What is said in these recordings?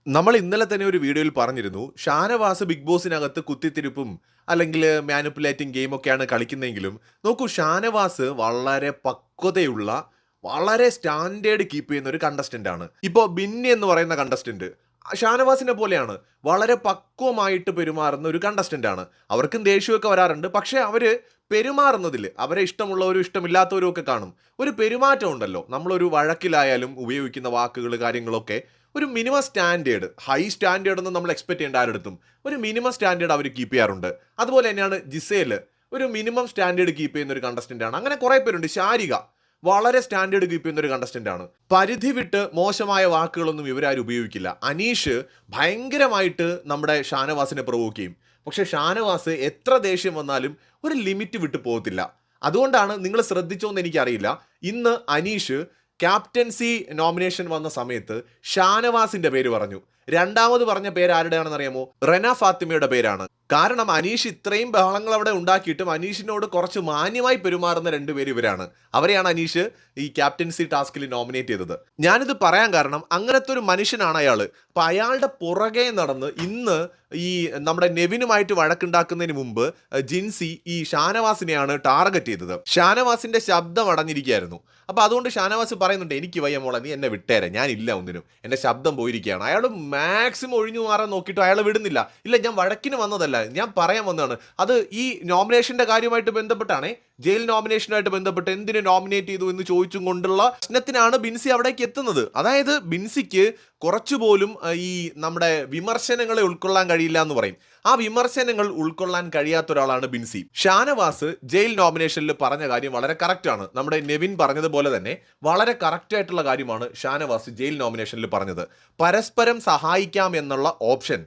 നമ്മൾ ഇന്നലെ തന്നെ ഒരു വീഡിയോയിൽ പറഞ്ഞിരുന്നു ഷാനവാസ് ബിഗ് ബോസിനകത്ത് കുത്തിത്തിരിപ്പും അല്ലെങ്കിൽ മാനിപ്പുലേറ്റിംഗ് ഗെയിമൊക്കെയാണ് കളിക്കുന്നതെങ്കിലും നോക്കൂ ഷാനവാസ് വളരെ പക്വതയുള്ള വളരെ സ്റ്റാൻഡേർഡ് കീപ്പ് ചെയ്യുന്ന ഒരു കണ്ടസ്റ്റന്റ് ആണ്. ഇപ്പോൾ ബിന്നി എന്ന് പറയുന്ന കണ്ടസ്റ്റന്റ് ഷാനവാസിനെ പോലെയാണ്, വളരെ പക്വമായിട്ട് പെരുമാറുന്ന ഒരു കണ്ടസ്റ്റന്റ് ആണ്. അവർക്കും ദേഷ്യമൊക്കെ വരാറുണ്ട്, പക്ഷേ അവര് പെരുമാറുന്നതിൽ അവരെ ഇഷ്ടമുള്ളവരും ഇഷ്ടമില്ലാത്തവരും ഒക്കെ കാണും. ഒരു പെരുമാറ്റം ഉണ്ടല്ലോ, നമ്മളൊരു വഴക്കിലായാലും ഉപയോഗിക്കുന്ന വാക്കുകൾ കാര്യങ്ങളൊക്കെ ഒരു മിനിമം സ്റ്റാൻഡേർഡ്, ഹൈ സ്റ്റാൻഡേർഡ് ഒന്നും നമ്മൾ എക്സ്പെക്ട് ചെയ്യേണ്ട ആരെടുത്തും ഒരു മിനിമം സ്റ്റാൻഡേർഡ് അവർ കീപ്പ് ചെയ്യാറുണ്ട്. അതുപോലെ തന്നെയാണ് ജിസേൽ, ഒരു മിനിമം സ്റ്റാൻഡേർഡ് കീപ്പ് ചെയ്യുന്ന ഒരു കണ്ടസ്റ്റന്റ് ആണ്. അങ്ങനെ കുറെ പേരുണ്ട്. ശാരിക വളരെ സ്റ്റാൻഡേർഡ് കീപ്പ് ചെയ്യുന്ന ഒരു കണ്ടസ്റ്റന്റ് ആണ്. പരിധി വിട്ട് മോശമായ വാക്കുകളൊന്നും ഇവരാരും ഉപയോഗിക്കില്ല. അനീഷ് ഭയങ്കരമായിട്ട് നമ്മുടെ ഷാനവാസിനെ പ്രൊവോക്ക് ചെയ്യും, പക്ഷെ ഷാനവാസ് എത്ര ദേഷ്യം വന്നാലും ഒരു ലിമിറ്റ് വിട്ട് പോകത്തില്ല. അതുകൊണ്ടാണ്, നിങ്ങൾ ശ്രദ്ധിച്ചോന്ന് എനിക്കറിയില്ല, ഇന്ന് അനീഷ് ക്യാപ്റ്റൻസി നോമിനേഷൻ വന്ന സമയത്ത് ഷാനവാസിന്റെ പേര് പറഞ്ഞു. രണ്ടാമത് പറഞ്ഞ പേര് ആരുടെയാണെന്ന് അറിയാമോ? റെന ഫാത്തിമയുടെ പേരാണ്. കാരണം അനീഷ് ഇത്രയും ബഹളങ്ങൾ അവിടെ ഉണ്ടാക്കിയിട്ടും അനീഷിനോട് കുറച്ച് മാന്യമായി പെരുമാറുന്ന രണ്ടുപേര് ഇവരാണ്. അവരെയാണ് അനീഷ് ഈ ക്യാപ്റ്റൻസി ടാസ്കിൽ നോമിനേറ്റ് ചെയ്തത്. ഞാനിത് പറയാൻ കാരണം അങ്ങനത്തെ ഒരു മനുഷ്യനാണ് അയാൾ. അപ്പൊ അയാളുടെ പുറകെ നടന്ന് ഇന്ന് ഈ നമ്മുടെ നെവിനുമായിട്ട് വഴക്കുണ്ടാക്കുന്നതിന് മുമ്പ് ജിൻസി ഈ ഷാനവാസിനെയാണ് ടാർഗറ്റ് ചെയ്തത്. ഷാനവാസിന്റെ ശബ്ദം അടഞ്ഞിരിക്കുകയായിരുന്നു. അപ്പൊ അതുകൊണ്ട് ഷാനവാസ് പറയുന്നുണ്ട്, എനിക്ക് വയ്യ മോളെ, നീ എന്നെ വിട്ടേരെ, ഞാനില്ല ഒന്നിനും, എന്റെ ശബ്ദം പോയിരിക്കുകയാണ്. അയാൾ മാക്സിമം ഒഴിഞ്ഞു മാറാൻ നോക്കിയിട്ട് അയാൾ വിടുന്നില്ല. ഇല്ല, ഞാൻ വഴക്കിന് വന്നതല്ല, ഞാൻ പറയാൻ വന്നതാണ്. അത് ഈ നോമിനേഷന്റെ കാര്യമായിട്ട് ബന്ധപ്പെട്ടാണ്, ജയിൽ നോമിനേഷനുമായിട്ട് ബന്ധപ്പെട്ട് എന്തിനു നോമിനേറ്റ് ചെയ്തു എന്ന് ചോദിച്ചും കൊണ്ടുള്ള പ്രശ്നത്തിനാണ് ബിൻസി അവിടേക്ക് എത്തുന്നത്. അതായത് ബിൻസിക്ക് കുറച്ചുപോലും ഈ നമ്മുടെ വിമർശനങ്ങളെ ഉൾക്കൊള്ളാൻ കഴിയില്ല എന്ന് പറയും. ആ വിമർശനങ്ങൾ ഉൾക്കൊള്ളാൻ കഴിയാത്ത ഒരാളാണ് ബിൻസി. ഷാനവാസ് ജയിൽ നോമിനേഷനിൽ പറഞ്ഞ കാര്യം വളരെ കറക്റ്റ് ആണ്. നമ്മുടെ നെവിൻ പറഞ്ഞതുപോലെ തന്നെ വളരെ കറക്റ്റ് ആയിട്ടുള്ള കാര്യമാണ് ഷാനവാസ് ജയിൽ നോമിനേഷനിൽ പറഞ്ഞത്. പരസ്പരം സഹായിക്കാം എന്നുള്ള ഓപ്ഷൻ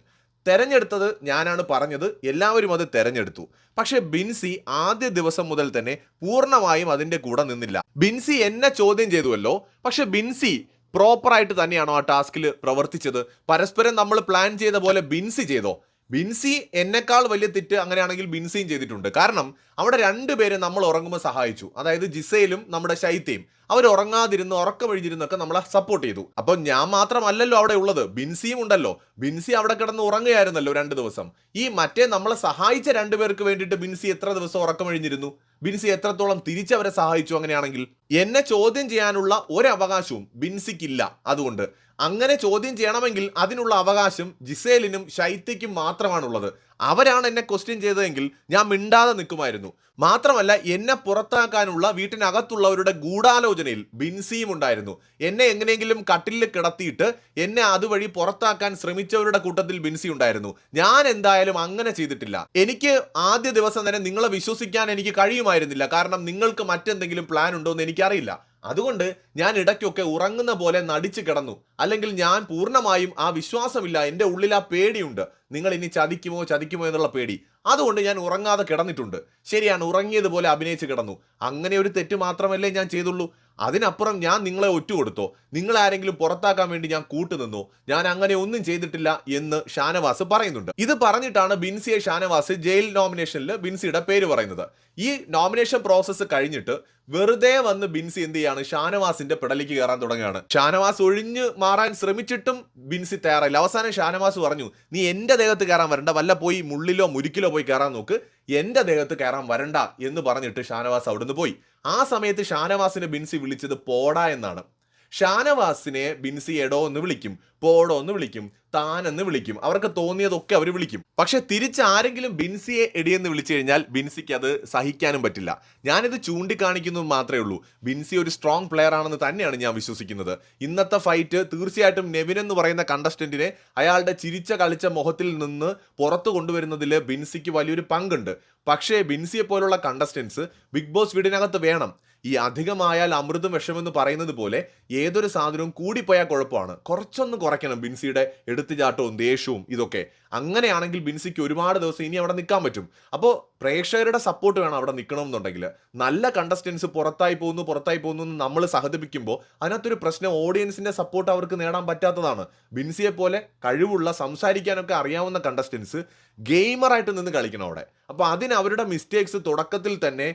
തെരഞ്ഞെടുത്തത് ഞാനാണ് പറഞ്ഞത്, എല്ലാവരും അത് തെരഞ്ഞെടുത്തു. പക്ഷെ ബിൻസി ആദ്യ ദിവസം മുതൽ തന്നെ പൂർണ്ണമായും അതിന്റെ കൂടെ നിന്നില്ല. ബിൻസി എന്നെ ചോദ്യം ചെയ്തുവല്ലോ, പക്ഷെ ബിൻസി പ്രോപ്പറായിട്ട് തന്നെയാണോ ആ ടാസ്കിൽ പ്രവർത്തിച്ചത്? പരസ്പരം നമ്മൾ പ്ലാൻ ചെയ്ത പോലെ ബിൻസി ചെയ്തോ? ബിൻസി എന്നെക്കാൾ വലിയ തെറ്റ് അങ്ങനെയാണെങ്കിൽ ബിൻസിയും ചെയ്തിട്ടുണ്ട്. കാരണം അവിടെ രണ്ടുപേരും നമ്മൾ ഉറങ്ങുമ്പോൾ സഹായിച്ചു. അതായത് ജിസയിലും നമ്മുടെ ശൈത്യയും അവർ ഉറങ്ങാതിരുന്ന് ഉറക്കമൊഴിഞ്ഞിരുന്നൊക്കെ നമ്മളെ സപ്പോർട്ട് ചെയ്തു. അപ്പോൾ ഞാൻ മാത്രമല്ലല്ലോ അവിടെ ഉള്ളത്, ബിൻസിയും ഉണ്ടല്ലോ. ബിൻസി അവിടെ കിടന്ന് ഉറങ്ങുകയായിരുന്നല്ലോ 2 ദിവസം. ഈ മറ്റേ നമ്മളെ സഹായിച്ച രണ്ടുപേർക്ക് വേണ്ടിയിട്ട് ബിൻസി എത്ര ദിവസം ഉറക്കമൊഴിഞ്ഞിരുന്നു? ബിൻസി എത്രത്തോളം തിരിച്ചവരെ സഹായിച്ചു? അങ്ങനെയാണെങ്കിൽ എന്നെ ചോദ്യം ചെയ്യാനുള്ള ഒരവകാശവും ബിൻസിക്കില്ല. അതുകൊണ്ട് അങ്ങനെ ചോദ്യം ചെയ്യണമെങ്കിൽ അതിനുള്ള അവകാശം ജിസേലിനും ശൈത്യയ്ക്കും മാത്രമാണുള്ളത്. അവരാണ് എന്നെ ക്വസ്റ്റ്യൻ ചെയ്തതെങ്കിൽ ഞാൻ മിണ്ടാതെ നിൽക്കുമായിരുന്നു. മാത്രമല്ല, എന്നെ പുറത്താക്കാനുള്ള വീട്ടിനകത്തുള്ളവരുടെ ഗൂഢാലോചനയിൽ ബിൻസിയും ഉണ്ടായിരുന്നു. എന്നെ എങ്ങനെയെങ്കിലും കട്ടിലിൽ കിടത്തിയിട്ട് എന്നെ അതുവഴി പുറത്താക്കാൻ ശ്രമിച്ചവരുടെ കൂട്ടത്തിൽ ബിൻസി ഉണ്ടായിരുന്നു. ഞാൻ എന്തായാലും അങ്ങനെ ചെയ്തിട്ടില്ല. എനിക്ക് ആദ്യ ദിവസം തന്നെ നിങ്ങളെ വിശ്വസിക്കാൻ എനിക്ക് കഴിയുമായിരുന്നില്ല. കാരണം നിങ്ങൾക്ക് മറ്റെന്തെങ്കിലും പ്ലാൻ ഉണ്ടോ എന്ന് എനിക്കറിയില്ല. അതുകൊണ്ട് ഞാൻ ഇടയ്ക്കൊക്കെ ഉറങ്ങുന്ന പോലെ നടിച്ചു കിടന്നു. അല്ലെങ്കിൽ ഞാൻ പൂർണ്ണമായും ആ വിശ്വാസമില്ല, എൻ്റെ ഉള്ളിൽ ആ പേടിയുണ്ട്, നിങ്ങൾ ഇനി ചതിക്കുമോ എന്നുള്ള പേടി. അതുകൊണ്ട് ഞാൻ ഉറങ്ങാതെ കിടന്നിട്ടുണ്ട്. ശരിയാണ്, ഉറങ്ങിയതുപോലെ അഭിനയിച്ച് കിടന്നു. അങ്ങനെ ഒരു തെറ്റ് മാത്രമല്ലേ ഞാൻ ചെയ്തുള്ളൂ. അതിനപ്പുറം ഞാൻ നിങ്ങളെ ഒറ്റുകൊടുത്തോ? നിങ്ങളെ ആരെങ്കിലും പുറത്താക്കാൻ വേണ്ടി ഞാൻ കൂട്ടുനിന്നോ? ഞാൻ അങ്ങനെ ഒന്നും ചെയ്തിട്ടില്ല എന്ന് ഷാനവാസ് പറയുന്നുണ്ട്. ഇത് പറഞ്ഞിട്ടാണ് ബിൻസിയെ ഷാനവാസ് ജയിൽ നോമിനേഷനിൽ ബിൻസിയുടെ പേര് പറയുന്നത്. ഈ നോമിനേഷൻ പ്രോസസ്സ് കഴിഞ്ഞിട്ട് വെറുതെ വന്ന് ബിൻസി എന്ത് ചെയ്യാണ്? ഷാനവാസിന്റെ പിടലിക്ക് കയറാൻ തുടങ്ങുകയാണ്. ഷാനവാസ് ഒഴിഞ്ഞു മാറാൻ ശ്രമിച്ചിട്ടും ബിൻസി തയ്യാറായില്ല. അവസാനം ഷാനവാസ് പറഞ്ഞു, നീ എന്റെ ദേഹത്ത് കയറാൻ വരണ്ട, വല്ല പോയി മുള്ളിലോ മുരിക്കിലോ പോയി കയറാൻ നോക്ക്, എന്റെ ദേഹത്ത് കയറാൻ വരണ്ട എന്ന് പറഞ്ഞിട്ട് ഷാനവാസ് അവിടുന്ന് പോയി. ആ സമയത്ത് ഷാനവാസിനെ ബിൻസി വിളിച്ചത് പോടാ എന്നാണ്. ഷാനവാസിനെ ബിൻസി എടോ എന്ന് വിളിക്കും, പോടോ എന്ന് വിളിക്കും, താനെന്ന് വിളിക്കും, അവർക്ക് തോന്നിയതൊക്കെ അവർ വിളിക്കും. പക്ഷെ തിരിച്ച് ആരെങ്കിലും ബിൻസിയെ എടിയെന്ന് വിളിച്ചു കഴിഞ്ഞാൽ ബിൻസിക്ക് അത് സഹിക്കാനും പറ്റില്ല. ഞാനിത് ചൂണ്ടിക്കാണിക്കുന്നത് മാത്രമേ ഉള്ളൂ. ബിൻസി ഒരു സ്ട്രോങ് പ്ലെയർ ആണെന്ന് തന്നെയാണ് ഞാൻ വിശ്വസിക്കുന്നത്. ഇന്നത്തെ ഫൈറ്റ് തീർച്ചയായിട്ടും നെവിൻ എന്ന് പറയുന്ന കണ്ടസ്റ്റന്റിനെ അയാളുടെ ചിരിച്ച കളിച്ച മുഖത്തിൽ നിന്ന് പുറത്തു കൊണ്ടുവരുന്നതിൽ ബിൻസിക്ക് വലിയൊരു പങ്കുണ്ട്. പക്ഷേ ബിൻസിയെ പോലുള്ള കണ്ടസ്റ്റൻസ് ബിഗ് ബോസ് വീടിനകത്ത് വേണം. ഈ അധികമായാൽ അമൃതും വിഷമെന്ന് പറയുന്നത് പോലെ ഏതൊരു സാധനവും കൂടിപ്പോയാൽ കുഴപ്പമാണ്. കുറച്ചൊന്ന് കുറയ്ക്കണം ബിൻസിയുടെ എടുത്തുചാട്ടവും ദേഷ്യവും ഇതൊക്കെ. അങ്ങനെയാണെങ്കിൽ ബിൻസിക്ക് ഒരുപാട് ദിവസം ഇനി അവിടെ നിൽക്കാൻ പറ്റും. അപ്പോൾ പ്രേക്ഷകരുടെ സപ്പോർട്ട് വേണം അവിടെ നിൽക്കണമെന്നുണ്ടെങ്കിൽ. നല്ല കണ്ടസ്റ്റൻസ് പുറത്തായി പോകുന്നു എന്ന് നമ്മൾ സഹതപിക്കുമ്പോൾ അതിനകത്തൊരു പ്രശ്നം, ഓഡിയൻസിന്റെ സപ്പോർട്ട് അവർക്ക് നേടാൻ പറ്റാത്തതാണ്. ബിൻസിയെ പോലെ കഴിവുള്ള സംസാരിക്കാനൊക്കെ അറിയാവുന്ന കണ്ടസ്റ്റൻസ് ഗെയിമറായിട്ട് നിന്ന് കളിക്കണം അവിടെ. അപ്പോൾ അതിന് അവരുടെ മിസ്റ്റേക്സ് തുടക്കത്തിൽ തന്നെ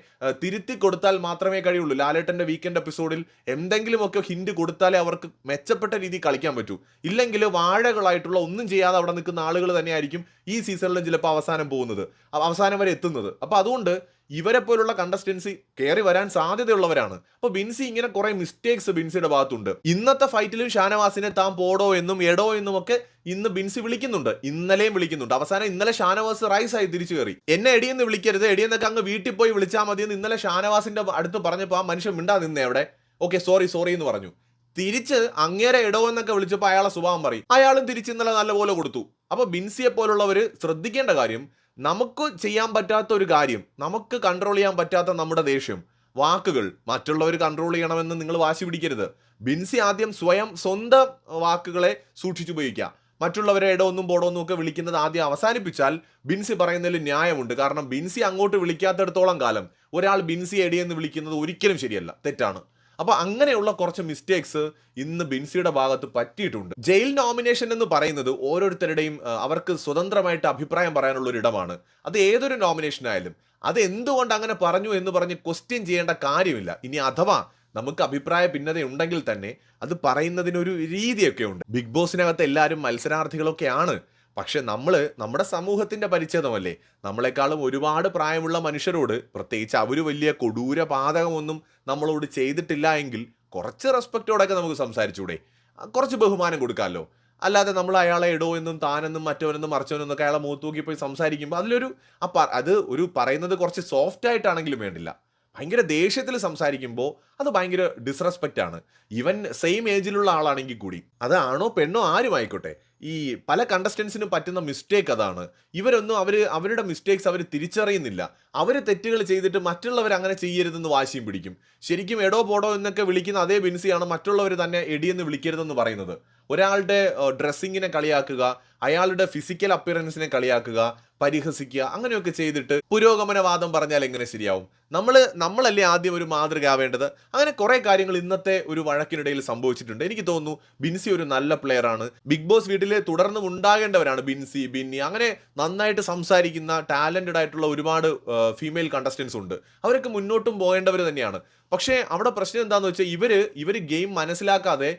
തിരുത്തി കൊടുത്താൽ മാത്രമേ കഴിയൂ. പറയുള്ളൂ. ലാലേട്ടന്റെ വീക്കെൻഡ് എപ്പിസോഡിൽ എന്തെങ്കിലുമൊക്കെ ഹിന്റ് കൊടുത്താലേ അവർക്ക് മെച്ചപ്പെട്ട രീതിയിൽ കളിക്കാൻ പറ്റൂ. ഇല്ലെങ്കിൽ വാഴകളായിട്ടുള്ള ഒന്നും ചെയ്യാതെ അവിടെ നിൽക്കുന്ന ആളുകൾ തന്നെയായിരിക്കും ഈ സീസണിലും ചിലപ്പോൾ അവസാനം പോകുന്നത്, അവസാനം വരെ എത്തുന്നത്. അപ്പോൾ അതുകൊണ്ട് ഇവരെ പോലുള്ള കണ്ടസ്റ്റൻസി കയറി വരാൻ സാധ്യതയുള്ളവരാണ്. അപ്പോൾ ബിൻസി ഇങ്ങനെ കുറെ മിസ്റ്റേക്സ് ബിൻസിയുടെ ഭാഗത്തുണ്ട്. ഇന്നത്തെ ഫൈറ്റിലും ഷാനവാസിനെ താൻ പോടോ എന്നും എടോ എന്നും ഒക്കെ ഇന്ന് ബിൻസി വിളിക്കുന്നുണ്ട്, ഇന്നലെയും വിളിക്കുന്നുണ്ട്. അവസാനം ഇന്നലെ ഷാനവാസ് റൈസായി തിരിച്ചു കയറി. എന്നെ എടിയെന്ന് വിളിക്കരുത്, എടിയെന്നൊക്കെ അങ്ങ് വീട്ടിൽ പോയി വിളിച്ചാൽ മതി എന്ന് ഇന്നലെ ഷാനവാസിന്റെ അടുത്ത് പറഞ്ഞപ്പോൾ ആ മനുഷ്യൻ മിണ്ടാ നിന്നേ അവിടെ. ഓക്കെ സോറി എന്ന് പറഞ്ഞു. തിരിച്ച് അങ്ങേരെ ഇടോ എന്നൊക്കെ വിളിച്ചപ്പോൾ അയാളെ സ്വഭാവം പറയും. അയാളും തിരിച്ച് ഇന്നലെ നല്ലപോലെ കൊടുത്തു. അപ്പൊ ബിൻസിയെ പോലുള്ളവർ ശ്രദ്ധിക്കേണ്ട കാര്യം, നമുക്ക് ചെയ്യാൻ പറ്റാത്ത ഒരു കാര്യം, നമുക്ക് കൺട്രോൾ ചെയ്യാൻ പറ്റാത്ത നമ്മുടെ ദേഷ്യം, വാക്കുകൾ മറ്റുള്ളവർ കൺട്രോൾ ചെയ്യണമെന്ന് നിങ്ങൾ വാശി പിടിക്കരുത്. ബിൻസി ആദ്യം സ്വന്തം വാക്കുകളെ സൂക്ഷിച്ചുപയോഗിക്കുക. മറ്റുള്ളവരെ ഇടൊന്നും പോടൊന്നും ഒക്കെ വിളിക്കുന്നത് ആദ്യം അവസാനിപ്പിച്ചാൽ ബിൻസി പറയുന്നതിൽ ന്യായമുണ്ട്. കാരണം ബിൻസി അങ്ങോട്ട് വിളിക്കാത്തിടത്തോളം കാലം ഒരാൾ ബിൻസി എടിയെന്ന് വിളിക്കുന്നത് ഒരിക്കലും ശരിയല്ല, തെറ്റാണ്. അപ്പൊ അങ്ങനെയുള്ള കുറച്ച് മിസ്റ്റേക്സ് ഇന്ന് ബിൻസിയുടെ ഭാഗത്ത് പറ്റിയിട്ടുണ്ട്. ജയിൽ നോമിനേഷൻ എന്ന് പറയുന്നത് ഓരോരുത്തരുടെയും അവർക്ക് സ്വതന്ത്രമായിട്ട് അഭിപ്രായം പറയാനുള്ള ഒരു ഇടമാണ്. അത് ഏതൊരു നോമിനേഷൻ ആയാലും അത് എന്തുകൊണ്ട് അങ്ങനെ പറഞ്ഞു എന്ന് പറഞ്ഞ് ക്വസ്റ്റ്യൻ ചെയ്യേണ്ട കാര്യമില്ല. ഇനി അഥവാ നമുക്ക് അഭിപ്രായ ഭിന്നത ഉണ്ടെങ്കിൽ തന്നെ അത് പറയുന്നതിനൊരു രീതിയൊക്കെ ഉണ്ട്. ബിഗ് ബോസിനകത്ത് എല്ലാവരും മത്സരാർത്ഥികളൊക്കെയാണ്. പക്ഷെ നമ്മുടെ സമൂഹത്തിന്റെ പരിച്ഛേദമല്ലേ. നമ്മളെക്കാളും ഒരുപാട് പ്രായമുള്ള മനുഷ്യരോട്, പ്രത്യേകിച്ച് അവർ വലിയ കൊടൂര പാതകമൊന്നും നമ്മളോട് ചെയ്തിട്ടില്ല എങ്കിൽ കുറച്ച് റെസ്പെക്റ്റോടൊക്കെ നമുക്ക് സംസാരിച്ചൂടെ, കുറച്ച് ബഹുമാനം കൊടുക്കാമല്ലോ. അല്ലാതെ നമ്മൾ അയാളെ ഇടോ എന്നും താനെന്നും മറ്റവനെന്നും മറിച്ചവനെന്നൊക്കെ അയാളെ മുഖത്ത് നോക്കി പോയി സംസാരിക്കുമ്പോൾ അതിലൊരു അത് ഒരു പറയുന്നത് കുറച്ച് സോഫ്റ്റ് ആയിട്ടാണെങ്കിലും വേണ്ടില്ല. ഭയങ്കര ദേഷ്യത്തിൽ സംസാരിക്കുമ്പോൾ അത് ഭയങ്കര ഡിസ്റെസ്പെക്റ്റ് ആണ്. ഈവൻ സെയിം ഏജിലുള്ള ആളാണെങ്കിൽ കൂടി, അത് ആണോ പെണ്ണോ ആരും ആയിക്കോട്ടെ, ഈ പല കണ്ടസ്റ്റൻസിനും പറ്റുന്ന മിസ്റ്റേക്ക് അതാണ്. ഇവരൊന്നും അവരുടെ മിസ്റ്റേക്സ് അവർ തിരിച്ചറിയുന്നില്ല. അവർ തെറ്റുകൾ ചെയ്തിട്ട് മറ്റുള്ളവർ അങ്ങനെ ചെയ്യരുതെന്ന് വാശിയും പിടിക്കും. ശരിക്കും എടോ പോടോ എന്നൊക്കെ വിളിക്കുന്ന അതേ ബിൻസിയാണ് മറ്റുള്ളവർ തന്നെ എടിയെന്ന് വിളിക്കരുതെന്ന് പറയുന്നത്. ഒരാളുടെ ഡ്രസ്സിങ്ങിനെ കളിയാക്കുക, അയാളുടെ ഫിസിക്കൽ അപ്പിയറൻസിനെ കളിയാക്കുക, പരിഹസിക്കുക, അങ്ങനെയൊക്കെ ചെയ്തിട്ട് പുരോഗമനവാദം പറഞ്ഞാൽ എങ്ങനെ ശരിയാവും? നമ്മളല്ലേ ആദ്യം ഒരു മാതൃകയാവേണ്ടത്. അങ്ങനെ കുറെ കാര്യങ്ങൾ ഇന്നത്തെ ഒരു വഴക്കിനിടയിൽ സംഭവിച്ചിട്ടുണ്ട്. എനിക്ക് തോന്നുന്നു ബിൻസി ഒരു നല്ല പ്ലെയർ ആണ്. ബിഗ് ബോസ് വീട്ടിൽ തുടർന്നും ഉണ്ടാകേണ്ടവരാണ് ബിൻസി, ബിന്നി, അങ്ങനെ നന്നായിട്ട് സംസാരിക്കുന്ന ടാലന്റഡ് ആയിട്ടുള്ള ഒരുപാട് ഫീമെയിൽ കണ്ടസ്റ്റൻസ് ഉണ്ട്. അവരൊക്കെ മുന്നോട്ടും പോകേണ്ടവർ തന്നെയാണ്. പക്ഷേ അവിടെ പ്രശ്നം എന്താണെന്ന് വെച്ചാൽ ഇവര് ഗെയിം മനസ്സിലാക്കാതെ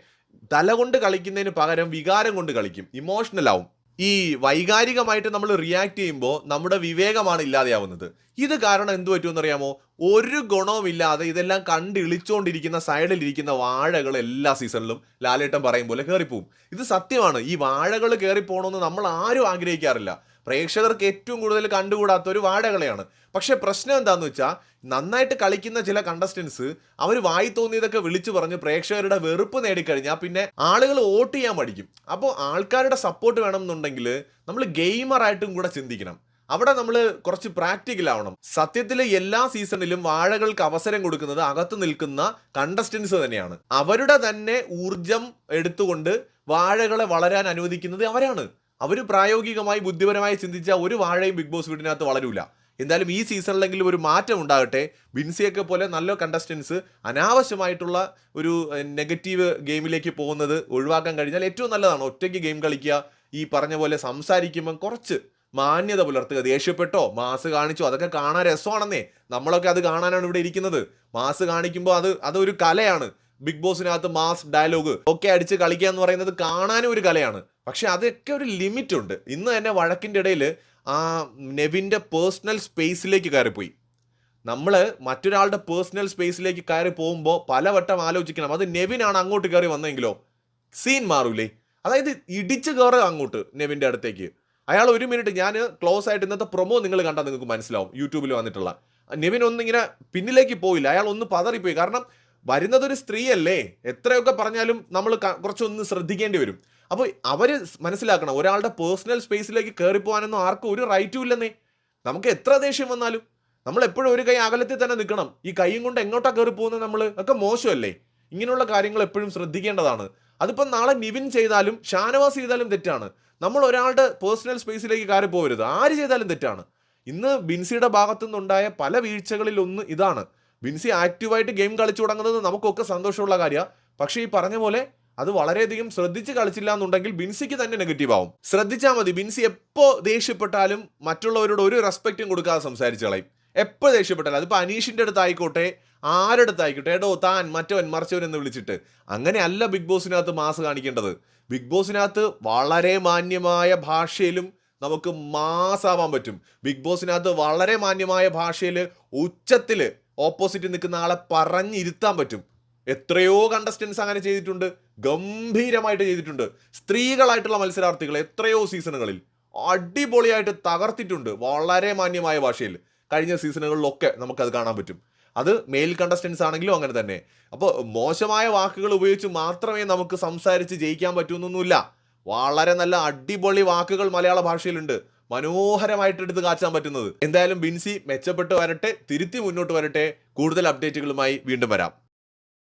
തല കൊണ്ട് കളിക്കുന്നതിന് പകരം വികാരം കൊണ്ട് കളിക്കും, ഇമോഷണൽ ആവും. ഈ വൈകാരികമായിട്ട് നമ്മൾ റിയാക്ട് ചെയ്യുമ്പോൾ നമ്മുടെ വിവേകമാണ് ഇല്ലാതെയാവുന്നത്. ഇത് കാരണം എന്തു പറ്റുമെന്ന് അറിയാമോ? ഒരു ഗുണവുമില്ലാതെ ഇതെല്ലാം കണ്ടിളിച്ചുകൊണ്ടിരിക്കുന്ന സൈഡിലിരിക്കുന്ന വാഴകൾ എല്ലാ സീസണിലും ലാലേട്ടൻ പറയും പോലെ കയറിപ്പോവും. ഇത് സത്യമാണ്. ഈ വാഴകൾ കയറിപ്പോണമെന്ന് നമ്മൾ ആരും ആഗ്രഹിക്കാറില്ല. പ്രേക്ഷകർക്ക് ഏറ്റവും കൂടുതൽ കണ്ടുകൂടാത്ത ഒരു വാഴകളെയാണ്. പക്ഷെ പ്രശ്നം എന്താന്ന് വെച്ചാൽ, നന്നായിട്ട് കളിക്കുന്ന ചില കണ്ടസ്റ്റൻസ് അവർ വായി തോന്നിയതൊക്കെ വിളിച്ചു പറഞ്ഞ് പ്രേക്ഷകരുടെ വെറുപ്പ് നേടിക്കഴിഞ്ഞാൽ പിന്നെ ആളുകൾ വോട്ട് ചെയ്യാൻ പഠിക്കും. അപ്പോൾ ആൾക്കാരുടെ സപ്പോർട്ട് വേണമെന്നുണ്ടെങ്കിൽ നമ്മൾ ഗെയിമറായിട്ടും കൂടെ ചിന്തിക്കണം. അവിടെ നമ്മൾ കുറച്ച് പ്രാക്ടിക്കൽ ആവണം. സത്യത്തിൽ എല്ലാ സീസണിലും വാഴകൾക്ക് അവസരം കൊടുക്കുന്നത് അകത്ത് നിൽക്കുന്ന കണ്ടസ്റ്റൻസ് തന്നെയാണ്. അവരുടെ തന്നെ ഊർജം എടുത്തുകൊണ്ട് വാഴകളെ വളരാൻ അനുവദിക്കുന്നത് അവരാണ്. അവർ പ്രായോഗികമായി ബുദ്ധിപരമായി ചിന്തിച്ച ഒരു വാഴയും ബിഗ് ബോസ് വീടിനകത്ത് വളരൂല. എന്തായാലും ഈ സീസണിലെങ്കിലും ഒരു മാറ്റം ഉണ്ടാകട്ടെ. ബിൻസിയൊക്കെ പോലെ നല്ല കണ്ടസ്റ്റൻസ് അനാവശ്യമായിട്ടുള്ള ഒരു നെഗറ്റീവ് ഗെയിമിലേക്ക് പോകുന്നത് ഒഴിവാക്കാൻ കഴിഞ്ഞാൽ ഏറ്റവും നല്ലതാണ്. ഒറ്റയ്ക്ക് ഗെയിം കളിക്കുക, ഈ പറഞ്ഞ പോലെ സംസാരിക്കുമ്പം കുറച്ച് മാന്യത പുലർത്തുക. ദേഷ്യപ്പെട്ടോ മാസ് കാണിച്ചോ അതൊക്കെ കാണാൻ രസമാണെന്നേ. നമ്മളൊക്കെ അത് കാണാനാണ് ഇവിടെ ഇരിക്കുന്നത്. മാസ് കാണിക്കുമ്പോൾ അതൊരു കലയാണ്. ബിഗ് ബോസിനകത്ത് മാസ് ഡയലോഗ് ഒക്കെ അടിച്ച് കളിക്കുക എന്ന് പറയുന്നത് കാണാനും ഒരു കലയാണ്. പക്ഷെ അതൊക്കെ ഒരു ലിമിറ്റ് ഉണ്ട്. ഇന്ന് തന്നെ വഴക്കിൻ്റെ ഇടയിൽ ആ നെവിൻ്റെ പേഴ്സണൽ സ്പേസിലേക്ക് കയറിപ്പോയി. നമ്മൾ മറ്റൊരാളുടെ പേഴ്സണൽ സ്പേസിലേക്ക് കയറി പോകുമ്പോൾ പലവട്ടം ആലോചിക്കണം. അത് നെവിനാണ് അങ്ങോട്ട് കയറി വന്നെങ്കിലോ സീൻ മാറൂലേ? അതായത് ഇടിച്ച് കയറുക അങ്ങോട്ട് നെവിൻ്റെ അടുത്തേക്ക്. അയാൾ ഒരു മിനിറ്റ്, ഞാൻ ക്ലോസ് ആയിട്ട് ഇന്നത്തെ പ്രൊമോ നിങ്ങൾ കണ്ടാൽ നിങ്ങൾക്ക് മനസ്സിലാവും, യൂട്യൂബിൽ വന്നിട്ടുള്ള. നെവിൻ ഒന്നിങ്ങനെ പിന്നിലേക്ക് പോയില്ല, അയാൾ ഒന്ന് പതറിപ്പോയി. കാരണം വരുന്നതൊരു സ്ത്രീയല്ലേ, എത്രയൊക്കെ പറഞ്ഞാലും നമ്മൾ കുറച്ചൊന്ന് ശ്രദ്ധിക്കേണ്ടി വരും. അപ്പോൾ അവർ മനസ്സിലാക്കണം, ഒരാളുടെ പേഴ്സണൽ സ്പേസിലേക്ക് കയറിപ്പോകാനൊന്നും ആർക്കും ഒരു റൈറ്റും ഇല്ലെന്നേ. നമുക്ക് എത്ര ദേഷ്യം വന്നാലും നമ്മൾ എപ്പോഴും ഒരു കൈ അകലത്തിൽ തന്നെ നിൽക്കണം. ഈ കൈയും കൊണ്ട് എങ്ങോട്ടാണ് കയറി പോകുന്നത് നമ്മൾ ഒക്കെ മോശമല്ലേ? ഇങ്ങനെയുള്ള കാര്യങ്ങൾ എപ്പോഴും ശ്രദ്ധിക്കേണ്ടതാണ്. അതിപ്പം നാളെ നിവിൻ ചെയ്താലും ഷാനവാസ് ചെയ്താലും തെറ്റാണ്. നമ്മൾ ഒരാളുടെ പേഴ്സണൽ സ്പേസിലേക്ക് കയറി പോകരുത്, ആര് ചെയ്താലും തെറ്റാണ്. ഇന്ന് ബിൻസിയുടെ ഭാഗത്തു നിന്നുണ്ടായ പല വീഴ്ചകളിൽ ഒന്ന് ഇതാണ്. ബിൻസി ആക്റ്റീവായിട്ട് ഗെയിം കളിച്ചു തുടങ്ങുന്നത് നമുക്കൊക്കെ സന്തോഷമുള്ള കാര്യമാണ്. പക്ഷേ ഈ പറഞ്ഞ പോലെ അത് വളരെയധികം ശ്രദ്ധിച്ച് കളിച്ചില്ല എന്നുണ്ടെങ്കിൽ ബിൻസിക്ക് തന്നെ നെഗറ്റീവ് ആവും. ശ്രദ്ധിച്ചാൽ മതി, ബിൻസി എപ്പോൾ ദേഷ്യപ്പെട്ടാലും മറ്റുള്ളവരോട് ഒരു റെസ്പെക്റ്റും കൊടുക്കാതെ സംസാരിച്ചു കളയും. എപ്പോൾ ദേഷ്യപ്പെട്ടാലും അതിപ്പോൾ അനീഷിൻ്റെ അടുത്തായിക്കോട്ടെ, ആരുടെ അടുത്തായിക്കോട്ടെ, എടോ താൻ മറ്റവൻ മറിച്ചവൻ എന്ന് വിളിച്ചിട്ട്. അങ്ങനെയല്ല ബിഗ് ബോസിനകത്ത് മാസ് കാണിക്കേണ്ടത്. ബിഗ് ബോസിനകത്ത് വളരെ മാന്യമായ ഭാഷയിലും നമുക്ക് മാസാവാൻ പറ്റും. ബിഗ് ബോസിനകത്ത് വളരെ മാന്യമായ ഭാഷയിൽ ഉച്ചത്തിൽ ഓപ്പോസിറ്റ് നിൽക്കുന്ന ആളെ പറഞ്ഞിരുത്താൻ പറ്റും. എത്രയോ കണ്ടസ്റ്റൻസ് അങ്ങനെ ചെയ്തിട്ടുണ്ട്, ഗംഭീരമായിട്ട് ചെയ്തിട്ടുണ്ട്. സ്ത്രീകളായിട്ടുള്ള മത്സരാർത്ഥികൾ എത്രയോ സീസണുകളിൽ അടിപൊളിയായിട്ട് തകർത്തിട്ടുണ്ട് വളരെ മാന്യമായ ഭാഷയിൽ. കഴിഞ്ഞ സീസണുകളിലൊക്കെ നമുക്കത് കാണാൻ പറ്റും. അത് മെയിൽ കണ്ടസ്റ്റൻസ് ആണെങ്കിലും അങ്ങനെ തന്നെ. അപ്പോൾ മോശമായ വാക്കുകൾ ഉപയോഗിച്ച് മാത്രമേ നമുക്ക് സംസാരിച്ച് ജയിക്കാൻ പറ്റുമെന്നൊന്നുമില്ല. വളരെ നല്ല അടിപൊളി വാക്കുകൾ മലയാള ഭാഷയിലുണ്ട്, മനോഹരമായിട്ട് എടുത്ത് കാച്ചാൻ പറ്റുന്നത്. എന്തായാലും ബിൻസി മെച്ചപ്പെട്ട് വരട്ടെ, തിരുത്തി മുന്നോട്ട് വരട്ടെ. കൂടുതൽ അപ്ഡേറ്റുകളുമായി വീണ്ടും വരാം.